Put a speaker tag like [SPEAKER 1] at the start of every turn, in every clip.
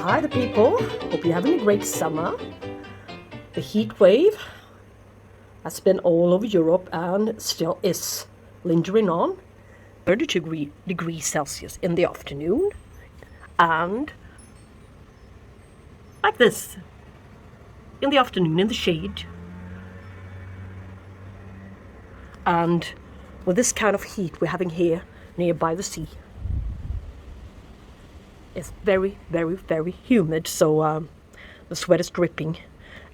[SPEAKER 1] Hi the people, hope you're having a great summer. The heat wave has been all over Europe and still is lingering on. 32 degrees Celsius in the afternoon, and like this in the afternoon in the shade. And with this kind of heat we're having here nearby the sea, it's very, very, very humid, so the sweat is dripping.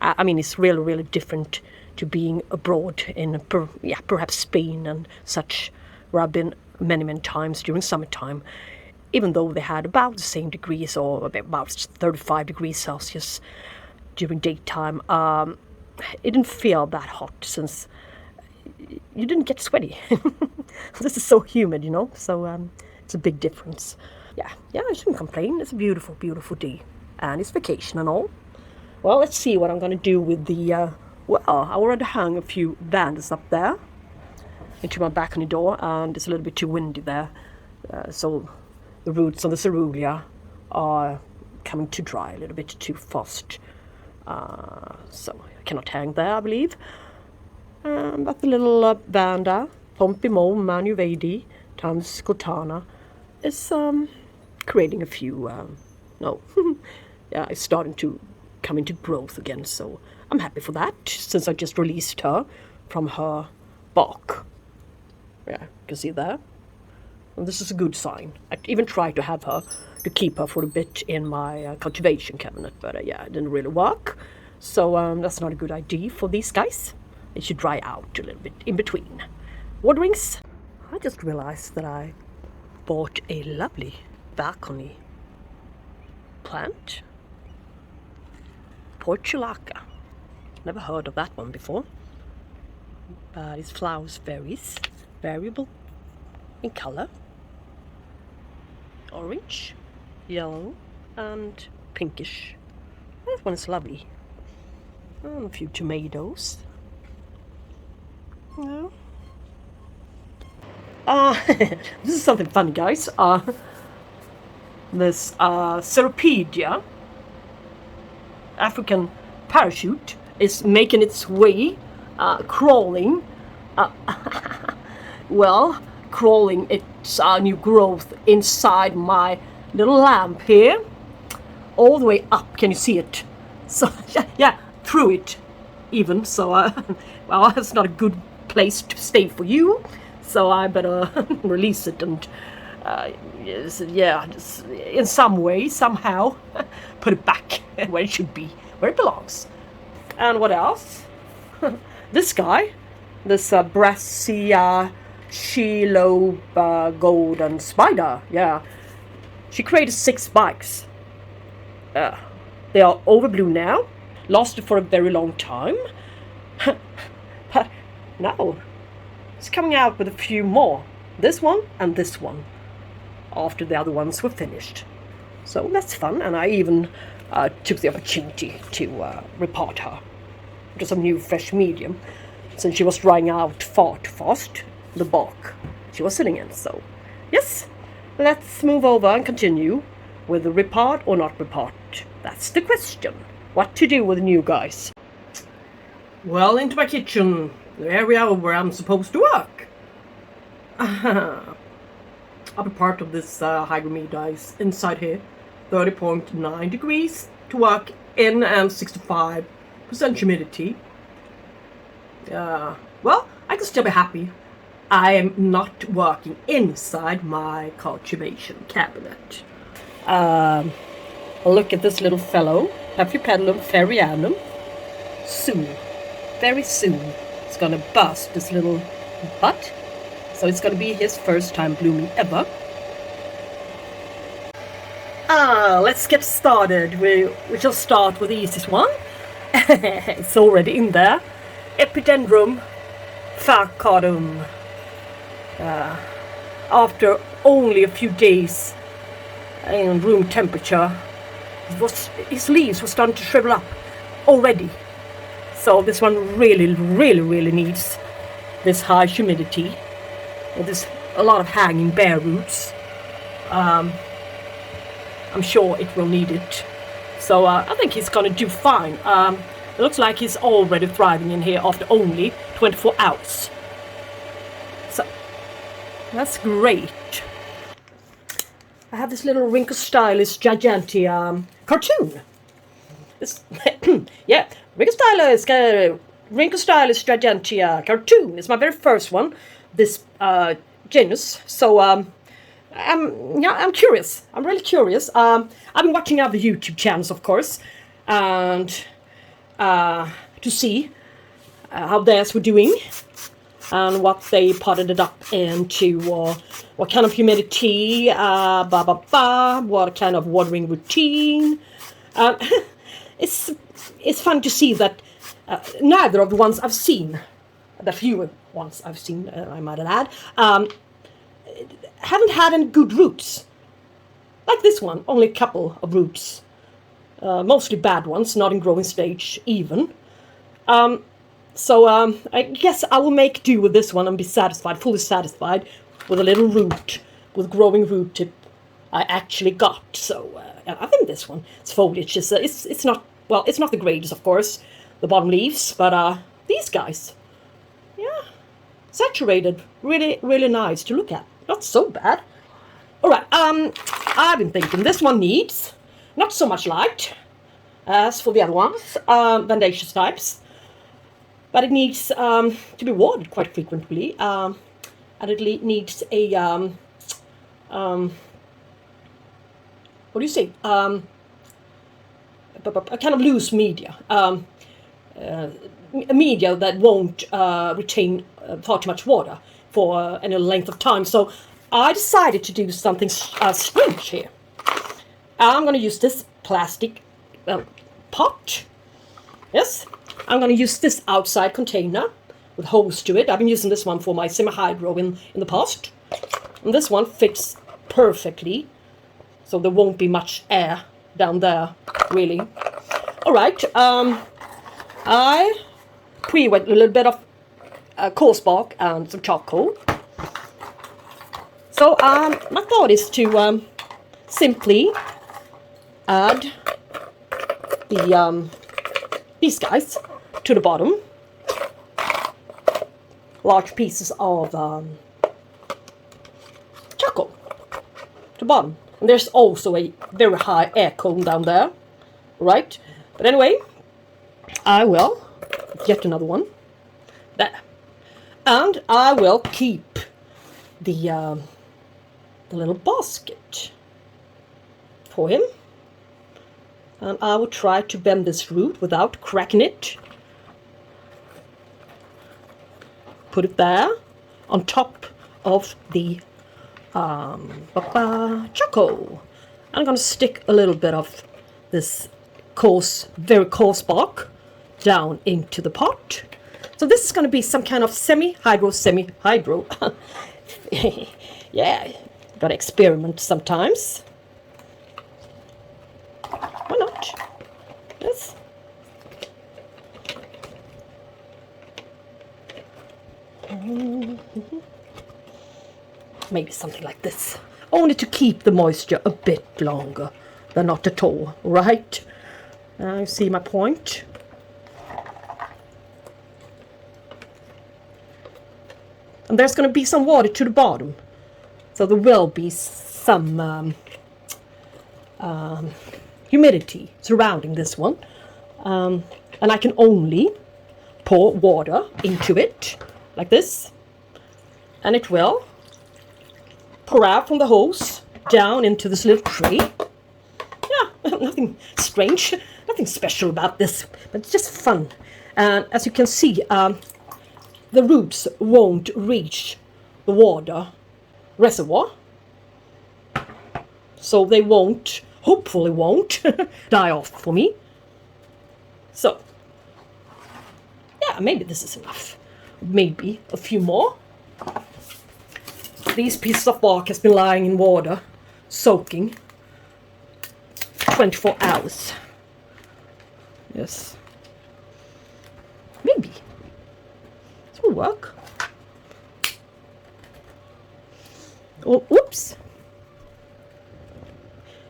[SPEAKER 1] I mean, it's really, really different to being abroad in perhaps Spain and such, where I've been many, many times during summertime. Even though they had about the same degrees, or about 35 degrees Celsius during daytime, it didn't feel that hot since you didn't get sweaty. This is so humid, you know, so it's a big difference. Yeah, I shouldn't complain. It's a beautiful, beautiful day, and it's vacation and all. Well, let's see what I'm going to do with the, well, I already hung a few vandals up there into my balcony door, and it's a little bit too windy there, so the roots on the cerulean are coming to dry a little bit too fast, so I cannot hang there, I believe. But the little vanda, Pompimo manuvedi times Scotana, is creating a few, yeah, it's starting to come into growth again, so I'm happy for that, since I just released her from her bark. Yeah, you can see there. And this is a good sign. I even tried to keep her for a bit in my cultivation cabinet, but yeah, it didn't really work. So that's not a good idea for these guys. They should dry out a little bit in between waterings. I just realized that I bought a lovely balcony plant. Portulaca. Never heard of that one before. But its flowers variable in color. Orange, yellow, and pinkish. That one is lovely. And a few tomatoes. No. This is something fun, guys. This Ceropedia, African parachute, is making its way, crawling. Crawling its new growth inside my little lamp here, all the way up. Can you see it? So yeah, through it even. So well, it's not a good place to stay for you, so I better release it and just in some way, somehow put it back where it should be, where it belongs. And what else? This guy, this Brassia Shelob golden spider, yeah, she created 6 spikes. They are over blue now, lasted for a very long time. But now it's coming out with a few more, this one and this one, after the other ones were finished. So that's fun, and I even took the opportunity to repot her into some new fresh medium, since she was drying out far too fast, the bark she was sitting in. So yes, let's move over and continue with the repot or not repot. That's the question. What to do with the new guys? Well, into my kitchen, the area where I'm supposed to work. Upper part of this hygromedia is inside here, 30.9 degrees to work in and 65% humidity. Well, I can still be happy I am not working inside my cultivation cabinet. Look at this little fellow, Paphiopedilum ferianum. Soon, very soon, it's gonna bust this little butt. So it's gonna be his first time blooming ever. Let's get started. We shall start with the easiest one. It's already in there. Epidendrum facardum. After only a few days in room temperature, his leaves were starting to shrivel up already. So this one really, really, really needs this high humidity. There's a lot of hanging bare roots. I'm sure it will need it So I think he's gonna do fine. It looks like he's already thriving in here after only 24 hours. So that's great. I have this little Wrinkle Stylist Gigante cartoon. This, yeah, Wrinkle Stylist Gigante cartoon. It's my very first one, this genus. So I'm curious. I'm really curious. I've been watching other YouTube channels, of course, and to see how theirs were doing and what they potted it up into, what kind of humidity, what kind of watering routine. It's fun to see that neither of the ones I've seen, the few ones I've seen, I might add, haven't had any good roots. Like this one, only a couple of roots. Mostly bad ones, not in growing stage even. So I guess I will make do with this one and be satisfied, fully satisfied with a little root, with growing root tip I actually got. So I think this one, its foliage is it's not, well, it's not the greatest, of course, the bottom leaves, but these guys, yeah, saturated, really, really nice to look at. Not so bad. All right, I've been thinking this one needs not so much light as for the other ones, Vandaceous types, but it needs to be watered quite frequently, and it needs a what do you say? A kind of loose media, a media that won't retain far too much water for any length of time. So I decided to do something strange here. I'm going to use this plastic pot. Yes, I'm going to use this outside container with holes to it. I've been using this one for my semi-hydro in the past. And this one fits perfectly, so there won't be much air down there, really. All right, I pre-wet a little bit of coarse bark and some charcoal. So my thought is to simply add the these guys to the bottom. Large pieces of charcoal to the bottom. And there's also a very high air cone down there, right? But anyway, I will get another one there, and I will keep the little basket for him, and I will try to bend this root without cracking it. Put it there on top of the charcoal. I'm going to stick a little bit of this coarse, very coarse bark down into the pot. So this is going to be some kind of semi-hydro. Yeah, gotta experiment sometimes. Why not? Yes. Maybe something like this. Only to keep the moisture a bit longer than not at all, right? You see my point? And there's going to be some water to the bottom. So there will be some humidity surrounding this one. And I can only pour water into it, like this. And it will pour out from the hose down into this little tray. Yeah, nothing strange, nothing special about this, but it's just fun. And as you can see, the roots won't reach the water reservoir, so they won't, hopefully won't, die off for me. So, yeah, maybe this is enough. Maybe a few more. These pieces of bark has been lying in water, soaking, 24 hours. Yes. Maybe. This will work. Oh, oops.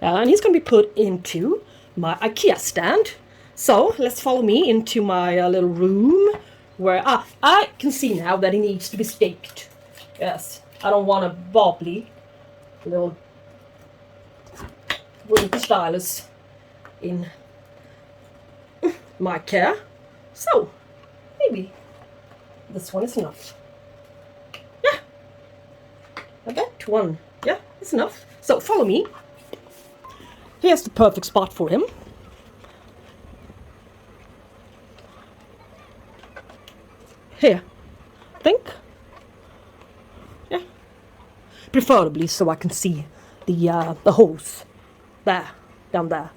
[SPEAKER 1] And he's going to be put into my IKEA stand. So let's follow me into my little room where I can see now that he needs to be staked. Yes, I don't want a bobbly little Wrinkle Stylist in my care. So maybe this one is enough. Yeah, I bet one. Yeah, it's enough. So follow me. Here's the perfect spot for him. Here, I think. Yeah, preferably so I can see the holes there, down there.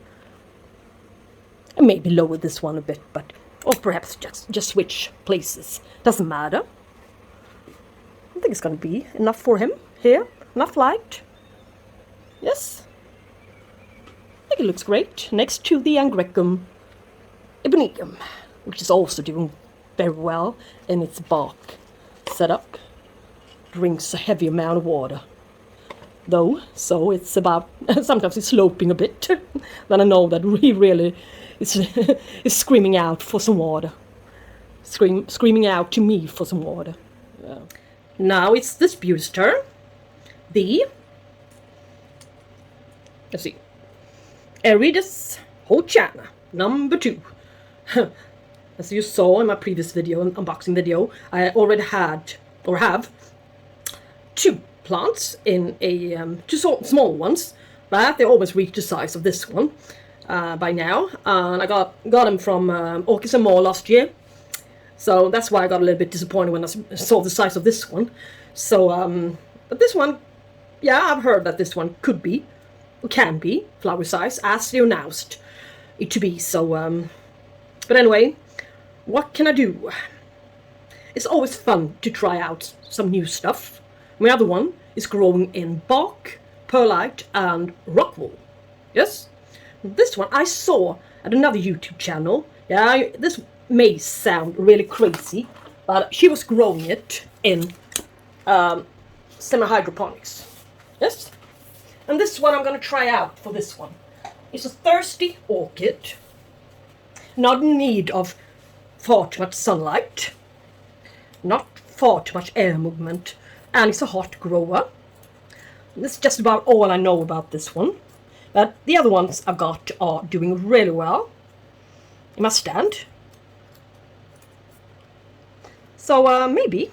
[SPEAKER 1] And maybe lower this one a bit, but or perhaps just switch places. Doesn't matter. I think it's gonna be enough for him here. Enough light. Yes. I think it looks great next to the Angrecum Ebonium, which is also doing very well in its bark setup. Drinks a heavy amount of water, though, so it's about sometimes it's sloping a bit. Then I know that he really is screaming out for some water, screaming out to me for some water. Yeah. Now it's this beauty's turn. Let's see, Orchids Hochana number 2. As you saw in my previous video, an unboxing video, I already had, or have, 2 plants in a 2 small ones, but they always reach the size of this one by now. And I got them from Åkessons Mall last year, so that's why I got a little bit disappointed when I saw the size of this one. So, but this one, yeah, I've heard that this one could be, or can be, flower size, as they announced it to be. So, but anyway, what can I do? It's always fun to try out some new stuff. My other one is growing in bark, perlite and rockwool. Yes? This one I saw at another YouTube channel. Yeah, this may sound really crazy, but she was growing it in semi-hydroponics. Yes? And this one I'm going to try out for this one. It's a thirsty orchid. Not in need of far too much sunlight. Not far too much air movement. And it's a hot grower. This is just about all I know about this one. But the other ones I've got are doing really well in my stand. So maybe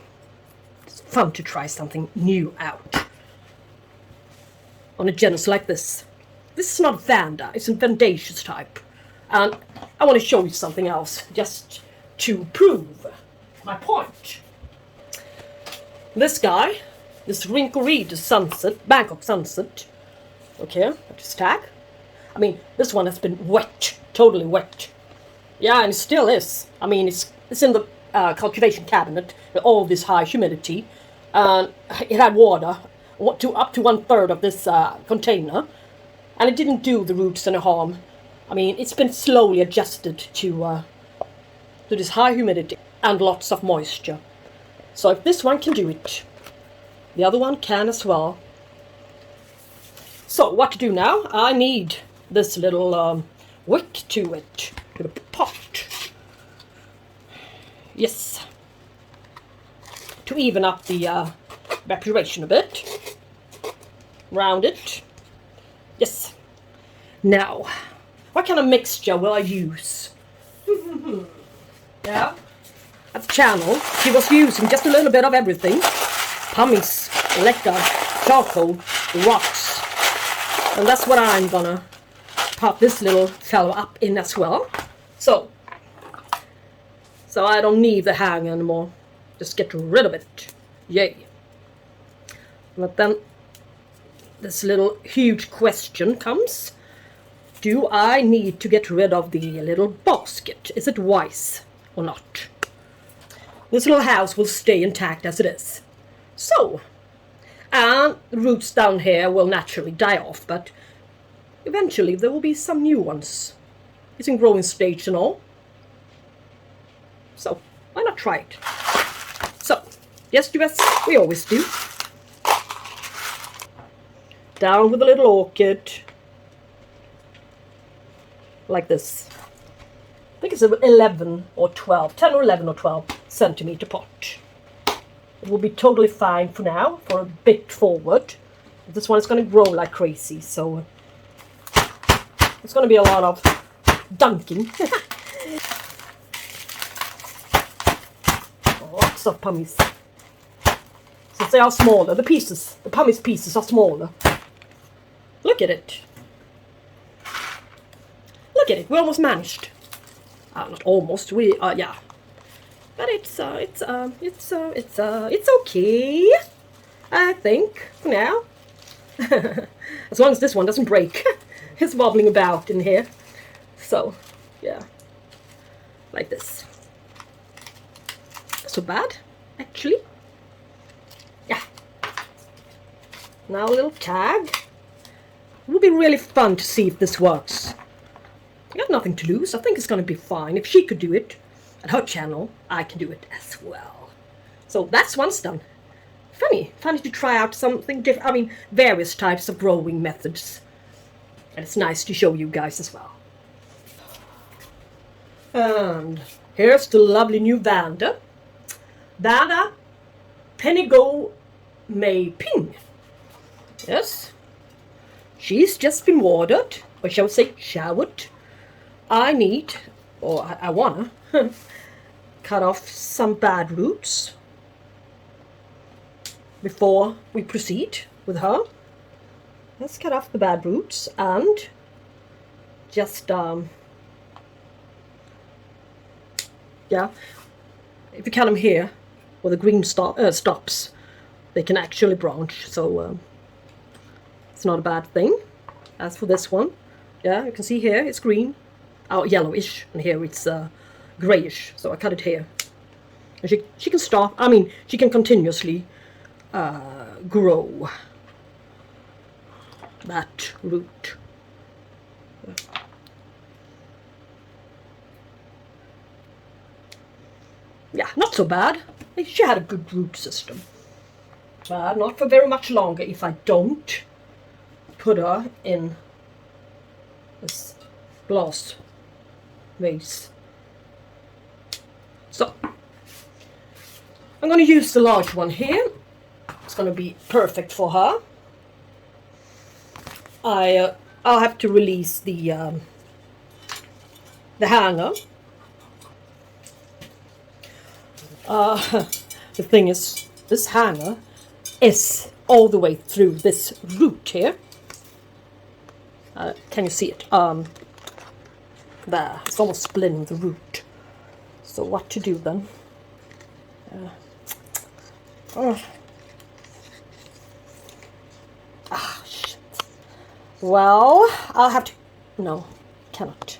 [SPEAKER 1] it's fun to try something new out on a genus like this. This is not Vanda, it's a Vandaceous type. And I want to show you something else just to prove my point. This guy, this Wrinkle Sunset, Bangkok Sunset. Okay, just tag. I mean, this one has been wet, totally wet. Yeah, and it still is. I mean, it's in the cultivation cabinet with all this high humidity. And it had water up to 1/3 of this container. And it didn't do the roots any harm. I mean, it's been slowly adjusted to this high humidity and lots of moisture. So if this one can do it, the other one can as well. So what to do now? I need this little wick to it, to the pot. Yes. To even up the evaporation a bit. Round it. Yes. Now, what kind of mixture will I use? Yeah. At the channel, she was using just a little bit of everything. Pumice, leca, charcoal, rocks. And that's what I'm gonna pop this little fellow up in as well. So I don't need the hang anymore. Just get rid of it. Yay. But then this little huge question comes. Do I need to get rid of the little basket? Is it wise or not? This little house will stay intact as it is. So, and the roots down here will naturally die off, but eventually there will be some new ones. It's in growing stage and all. So, why not try it? So, just do as we always do. Down with the little orchid. like this. I think it's an 11 or 12, 10 or 11 or 12 centimeter pot. It will be totally fine for now, for a bit forward. This one is going to grow like crazy, so it's going to be a lot of dunking. Lots of pummies. Since they are smaller, the pumice pieces are smaller. Look at it. Look at it. We almost managed. Not almost. We yeah. But it's okay. I think for now. As long as this one doesn't break. It's wobbling about in here. So yeah, like this. Not so bad, actually. Yeah. Now a little tag. It will be really fun to see if this works. I got nothing to lose. I think it's going to be fine. If she could do it at her channel, I can do it as well. So that's once done. Funny to try out something different. I mean, various types of growing methods. And it's nice to show you guys as well. And here's the lovely new Vanda. Vanda Penigo May Ping. Yes. She's just been watered, or shall we say showered. I need, or I wanna, cut off some bad roots before we proceed with her. Let's cut off the bad roots and just, yeah, if you cut them here, where the green stops, they can actually branch, so it's not a bad thing. As for this one, yeah, you can see here it's green, yellowish, and here it's grayish, so I cut it here. And she can stop, I mean, she can continuously grow that root. Yeah, not so bad. She had a good root system. But not for very much longer if I don't put her in this glass vase. So, I'm going to use the large one here. It's going to be perfect for her. I'll have to release the hanger. The thing is, this hanger is all the way through this root here. Can you see it? There, it's almost splitting the root. So what to do then? Shit. Well, I'll have to... No, cannot.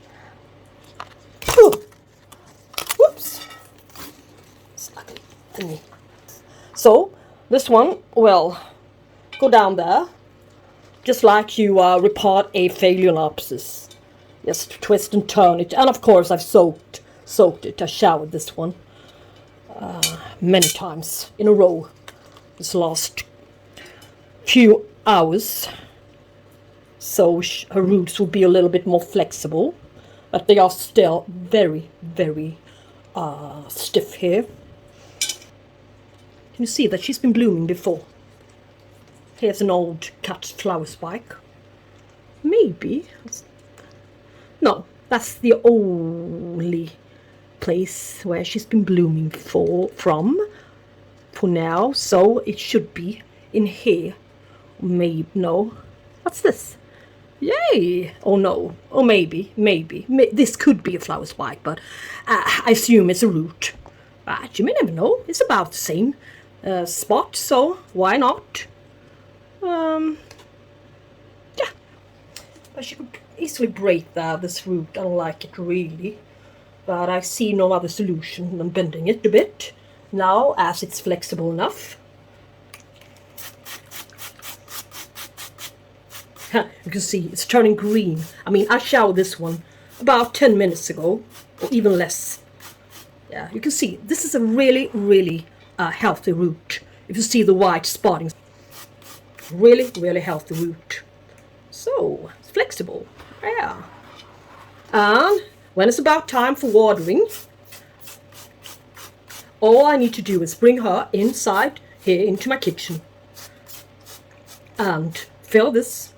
[SPEAKER 1] Whoops. It's ugly thingy. So, this one will go down there, just like you repot a phalaenopsis. Just twist and turn it. And of course I've soaked it. I showered this one many times in a row this last few hours. So her roots will be a little bit more flexible. But they are still very, very stiff here. Can you see that she's been blooming before? Here's an old cut flower spike. Maybe. No, that's the only place where she's been blooming for now. So it should be in here. Maybe, no. What's this? Yay! Oh no. Oh, maybe. This could be a flower spike, but I assume it's a root. But you may never know. It's about the same spot, so why not? Yeah. But she could easily break this root. I don't like it really. But I see no other solution than bending it a bit. Now, as it's flexible enough. You can see it's turning green. I mean, I showered this one about 10 minutes ago, or even less. Yeah, you can see this is a really, really healthy root. If you see the white spotting, really, really healthy root. So it's flexible. Yeah. And when it's about time for watering, all I need to do is bring her inside here into my kitchen and fill this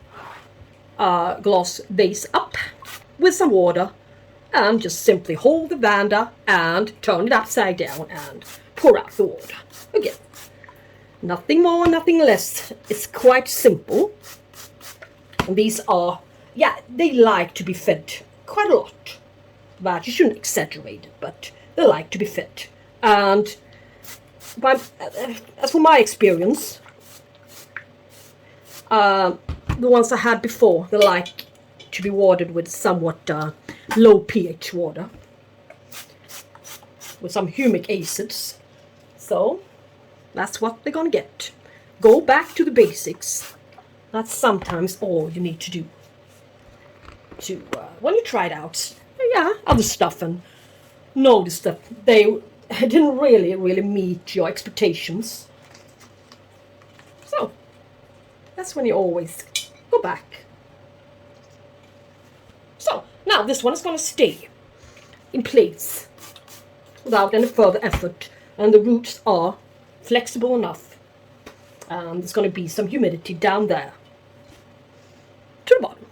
[SPEAKER 1] glass vase up with some water, and just simply hold the vanda and turn it upside down and pour out the water. Again, nothing more, nothing less. It's quite simple. And these are, yeah, they like to be fed quite a lot, but you shouldn't exaggerate it, but they like to be fed. And as for my experience, the ones I had before, they like to be watered with somewhat low pH water with some humic acids. So that's what they're gonna get. Go back to the basics. That's sometimes all you need to do to when you try it out, other stuff, and notice that they didn't really meet your expectations. So that's when you always go back. So now this one is going to stay in place without any further effort, and the roots are flexible enough. There's going to be some humidity down there to the bottom,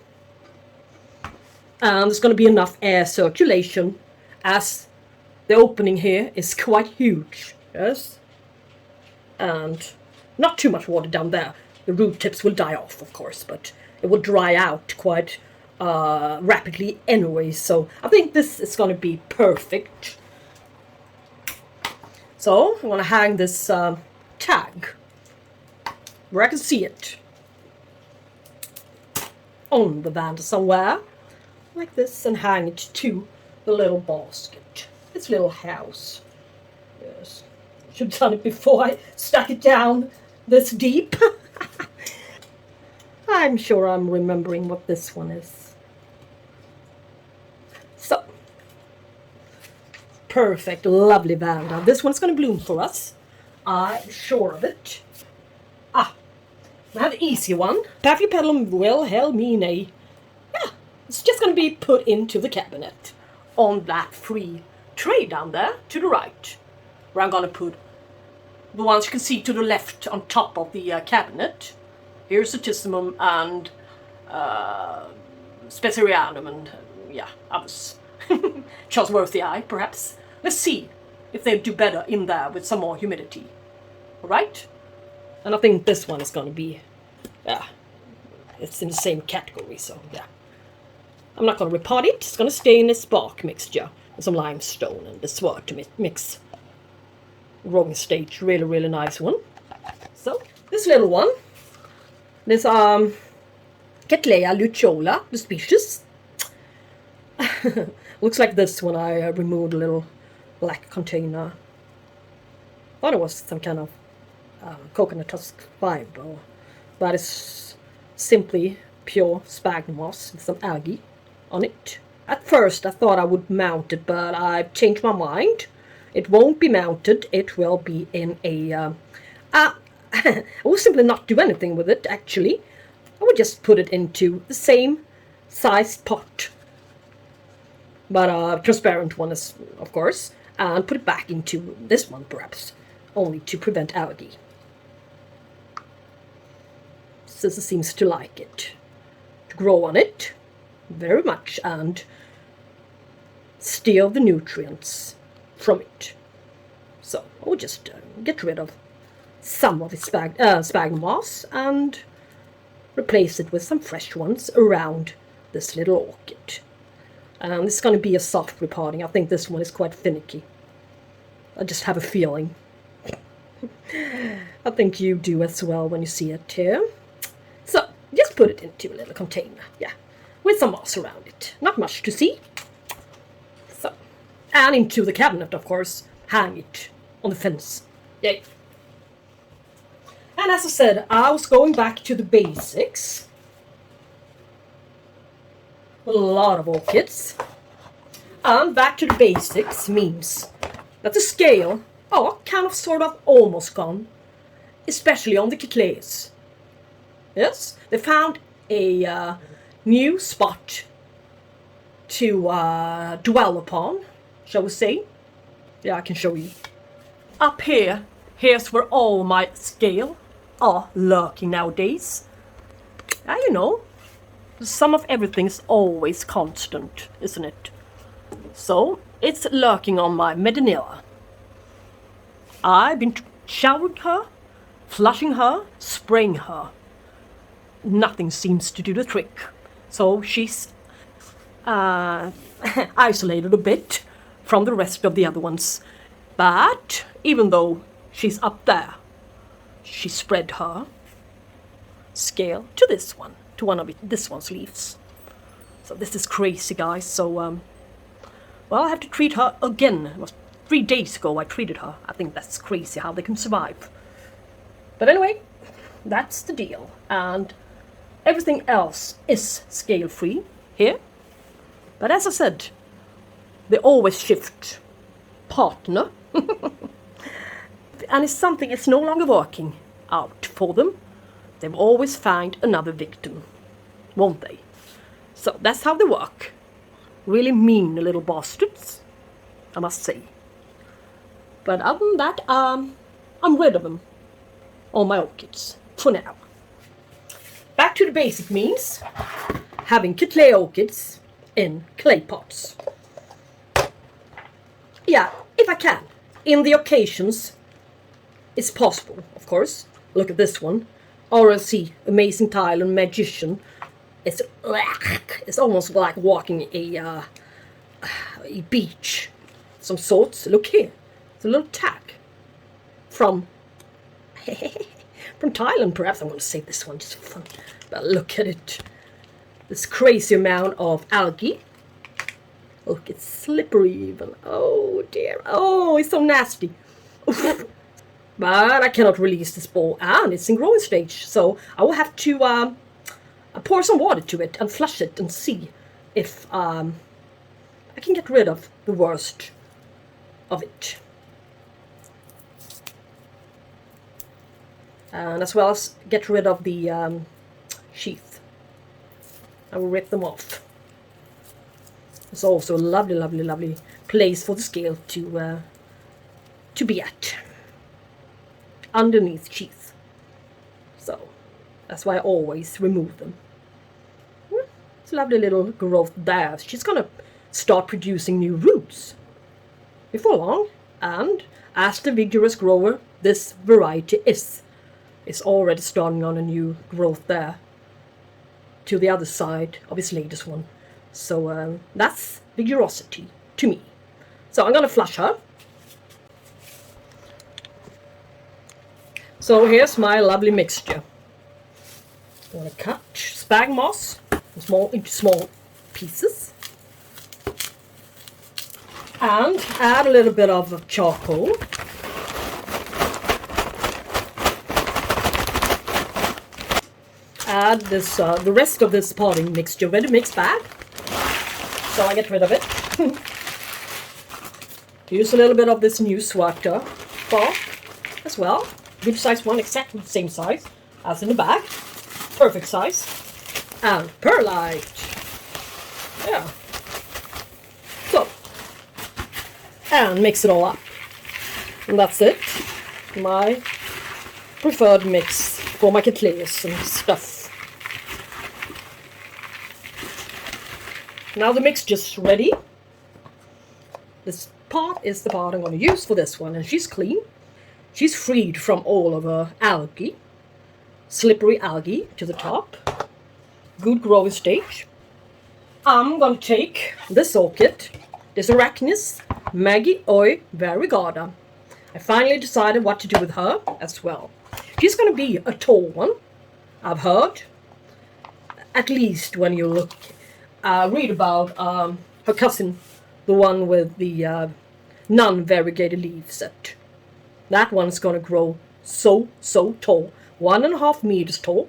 [SPEAKER 1] and there's going to be enough air circulation, as the opening here is quite huge. Yes, and not too much water down there. The root tips will die off, of course, but it will dry out quite rapidly anyway, so I think this is going to be perfect. So I'm going to hang this tag where I can see it on the vanda somewhere, like this, and hang it to the little basket, this little house. Yes, should have done it before I stuck it down this deep. I'm sure I'm remembering what this one is. So, perfect, lovely vanda. This one's going to bloom for us. I'm sure of it. Now the easy one. Taffy petalum will hell me nay. Yeah, it's just going to be put into the cabinet on that free tray down there to the right, where I'm going to put the ones you can see to the left on top of the cabinet. Here's Satissimum and Specerianum and others. Charlesworthii, perhaps. Let's see if they do better in there with some more humidity. Alright? And I think this one is going to be, it's in the same category, so yeah. I'm not going to repot it. It's going to stay in this bark mixture with some limestone and the Schwerter mix. Growing stage, really nice one. So, this little one, this Cattleya lucciola, the species. Looks like this when I removed a little black container. Thought it was some kind of coconut husk fiber, but it's simply pure sphagnum moss with some algae on it. At first I thought I would mount it, but I've changed my mind. It won't be mounted. It will be in a I will simply not do anything with it, actually. I would just put it into the same sized pot, but a transparent one, is, of course, and put it back into this one, perhaps, only to prevent algae, since it seems to like it, to grow on it very much and steal the nutrients from it. So I will just get rid of some of its sphagnum moss and replace it with some fresh ones around this little orchid. And it's going to be a soft repotting. I think this one is quite finicky. I just have a feeling. I think you do as well when you see it here. So just put it into a little container, with some moss around it. Not much to see. So, and into the cabinet, of course. Hang it on the fence. Yay. And as I said, I was going back to the basics. A lot of orchids. And back to the basics means that the scale, kind of sort of almost gone. Especially on the Cattleyas. Yes, they found a new spot to dwell upon, shall we say. Yeah, I can show you. Up here, here's where all my scale are lurking nowadays. You know, some of everything's always constant, isn't it? So, it's lurking on my Medinilla. I've been showering her, flushing her, spraying her. Nothing seems to do the trick. So she's isolated a bit from the rest of the other ones. But even though she's up there, she spread her scale to this one, to one of this one's leaves. So this is crazy, guys. So, well, I have to treat her again. It was 3 days ago I treated her. I think that's crazy how they can survive. But anyway, that's the deal. And everything else is scale-free here. But as I said, they always shift partner. And if something is no longer working out for them, they will always find another victim, won't they? So that's how they work. Really mean little bastards, I must say. But other than that, I'm rid of them, all my orchids, for now. Back to the basic means, having Cattleya orchids in clay pots. Yeah, if I can. In the occasions, it's possible, of course. Look at this one. RLC, Amazing Thailand Magician. It's almost like walking a beach, some sorts. Look here, it's a little tag from from Thailand. Perhaps I'm going to save this one just for fun. But look at it, this crazy amount of algae. Look, it's slippery even. Oh dear. Oh, it's so nasty. But I cannot release this ball, and it's in growing stage, so I will have to pour some water to it and flush it and see if I can get rid of the worst of it. And as well as get rid of the sheath. I will rip them off. It's also a lovely, lovely, lovely place for the scale to be at. Underneath sheath. So that's why I always remove them. It's a lovely little growth there. She's gonna start producing new roots before long, and as the vigorous grower this variety is already starting on a new growth there to the other side of its latest one. So that's vigorosity to me. So I'm gonna flush her. So here's my lovely mixture. I'm going to cut spag moss into small pieces. And add a little bit of charcoal. Add this, the rest of this potting mixture, ready mixed bag. So I get rid of it. Use a little bit of this new Schwerter bark as well. Good size one, exactly the same size as in the bag. Perfect size. And perlite. Yeah. So, and mix it all up. And that's it. My preferred mix for my Cattleyas and stuff. Now the mixture's ready. This pot is the pot I'm going to use for this one, and she's clean. She's freed from all of her algae, slippery algae to the top. Good growing stage. I'm going to take this orchid, this Arachnis Maggie Oi Variegata. I finally decided what to do with her as well. She's going to be a tall one, I've heard. At least when you read about her cousin, the one with the non-variegated leaves. That one's going to grow so tall. 1.5 meters tall.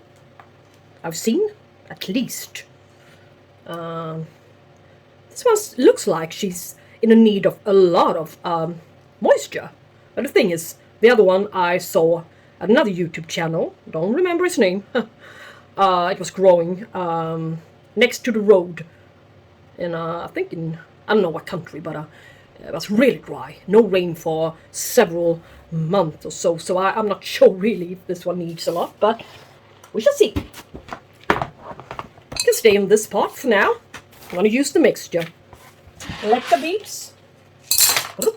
[SPEAKER 1] I've seen at least. This one looks like she's in need of a lot of moisture. But the thing is, the other one I saw at another YouTube channel, don't remember his name. It was growing next to the road in I think in, I don't know what country, but it was really dry. No rain for several months or so. So I'm not sure really if this one needs a lot, but we shall see. Can stay in this pot for now. I'm going to use the mixture. Letter beads, a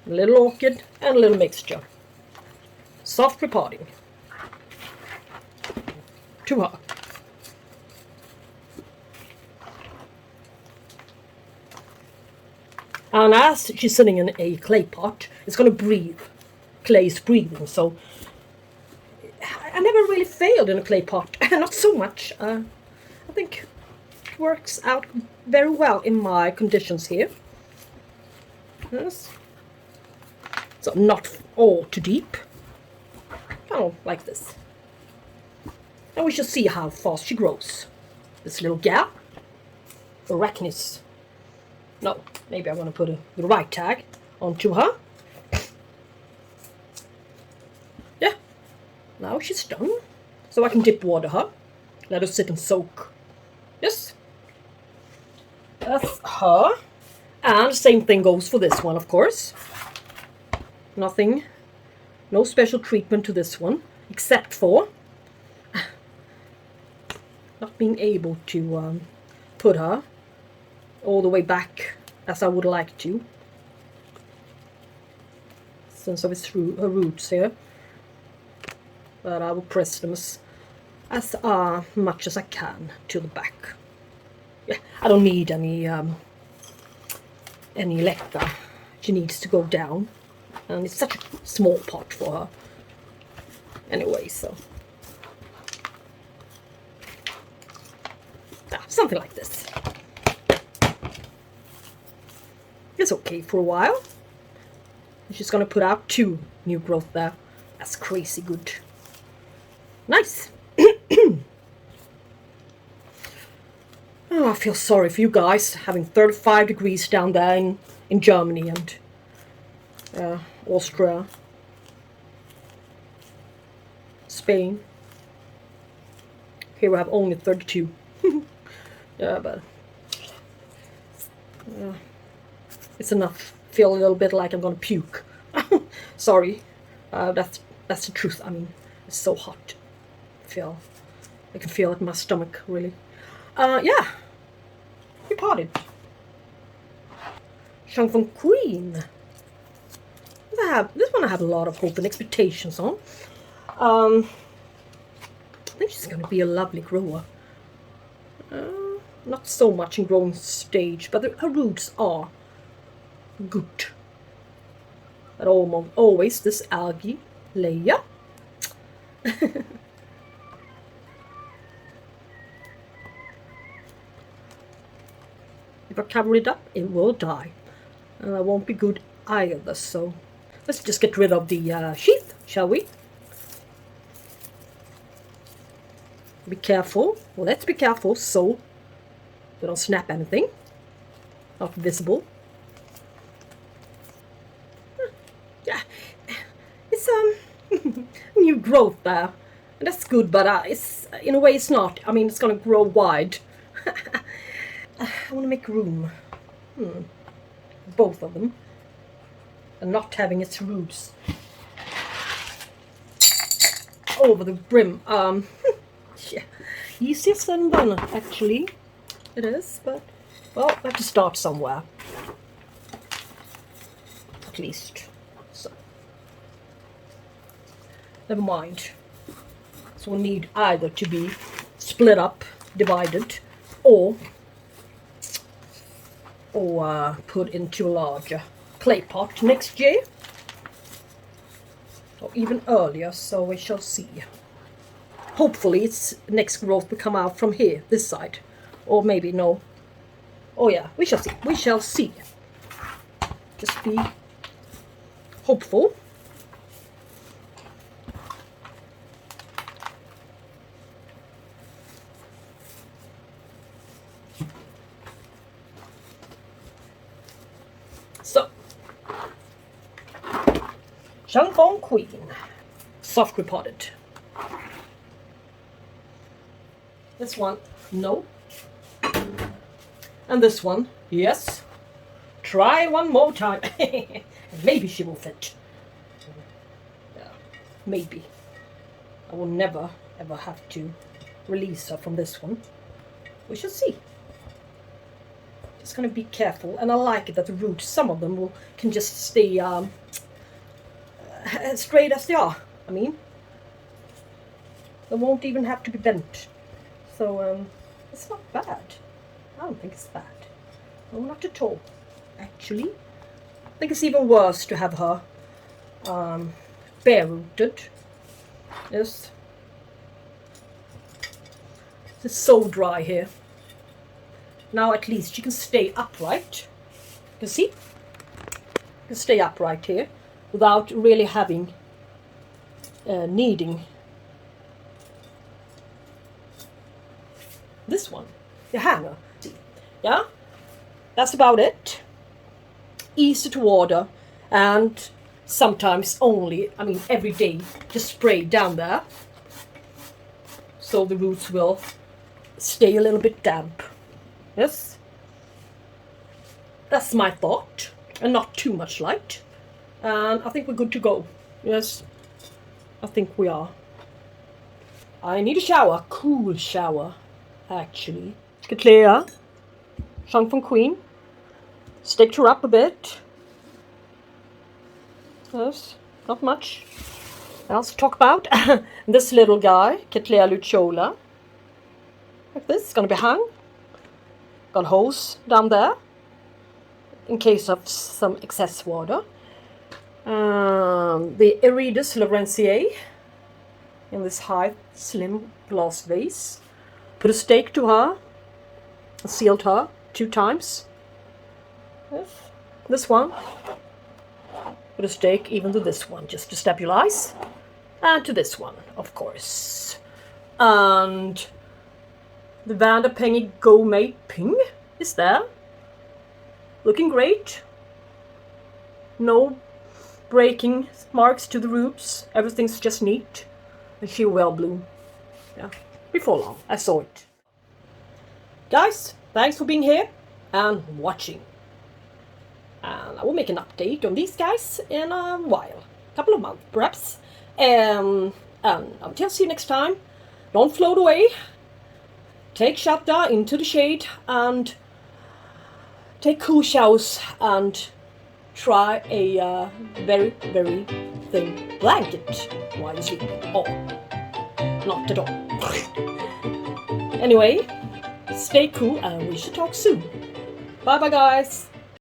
[SPEAKER 1] little orchid, and a little mixture. Soft repotting. To her. And as she's sitting in a clay pot, it's going to breathe. Clay is breathing, so I never really failed in a clay pot. Not so much. I think it works out very well in my conditions here. Yes. So not all too deep. Kind of like this. And we shall see how fast she grows. This little gal. Arachnis. No, maybe I want to put the right tag onto her. Yeah. Now she's done. So I can dip water her. Let her sit and soak. Yes. That's her. And the same thing goes for this one, of course. Nothing. No special treatment to this one. Except for not being able to put her all the way back as I would like to, since of its her roots here. But I will press them as much as I can to the back. Yeah, I don't need any letter. She needs to go down, and it's such a small pot for her anyway, so something like this. It's okay for a while. She's gonna put out 2 new growth there. That's crazy good. Nice. Oh, I feel sorry for you guys having 35 degrees down there in Germany and Austria, Spain. Here we have only 32. Yeah, but it's enough. Feel a little bit like I'm gonna puke. Sorry, that's the truth. I mean, it's so hot. I can feel it in my stomach, really. Yeah, we potted. Champon Queen. This one I have a lot of hope and expectations on. I think she's going to be a lovely grower. Not so much in growing stage, but her roots are good. But always this algae layer. If I cover it up, it will die. And that won't be good either, so let's just get rid of the sheath, shall we? Be careful. Well, let's be careful so we don't snap anything. Not visible. Yeah, it's new growth there, and that's good. But it's in a way it's not. I mean, it's gonna grow wide. I want to make room. Both of them, and not having its roots over the brim. Yeah, easier said than done, actually. It is, but well, I have to start somewhere. At least. So never mind. So we'll need either to be split up, divided, or put into a larger clay pot next year, or even earlier, so we shall see. Hopefully its next growth will come out from here, this side, or maybe no. Oh yeah, we shall see. We shall see. Just be hopeful. So, Champon Queen, soft repotted. This one, no. And this one, yes. Try one more time. Maybe she will fit. Yeah, maybe. I will never ever have to release her from this one. We shall see. Just gonna be careful, and I like it that the roots, some of them can just stay straight as they are. I mean, they won't even have to be bent. So it's not bad. I don't think it's bad. No, not at all. Actually, I think it's even worse to have her bare rooted. Yes. It's so dry here. Now at least she can stay upright. You can see? You can stay upright here without really having, needing this one, the hanger. Yeah, that's about it. Easy to water, and sometimes only, I mean every day, just spray down there so the roots will stay a little bit damp. Yes, that's my thought, and not too much light, and I think we're good to go. Yes, I think we are. I need a shower, cool shower actually. Cattleya, Chunk from Queen. Stick her up a bit. Yes, not much else to talk about. This little guy, Cattleya lucciola. Like this, it's gonna be hung. Got a hose down there in case of some excess water. The Orchids Lawrenceae in this high, slim glass vase. Put a stake to her, sealed her 2 times. Yes. This one. Put a stake even to this one, just to stabilize. And to this one, of course. And the Vanderpenny Gourmet Ping is there. Looking great. No breaking marks to the roots. Everything's just neat. And she will bloom. Yeah. Before long, I saw it. Guys, thanks for being here and watching. And I will make an update on these guys in a while. Couple of months, perhaps. And until see you next time, don't float away. Take shelter into the shade and take cool showers and try a very, very thin blanket while you sleep. Or not at all. Anyway, stay cool and we should talk soon. Bye bye guys.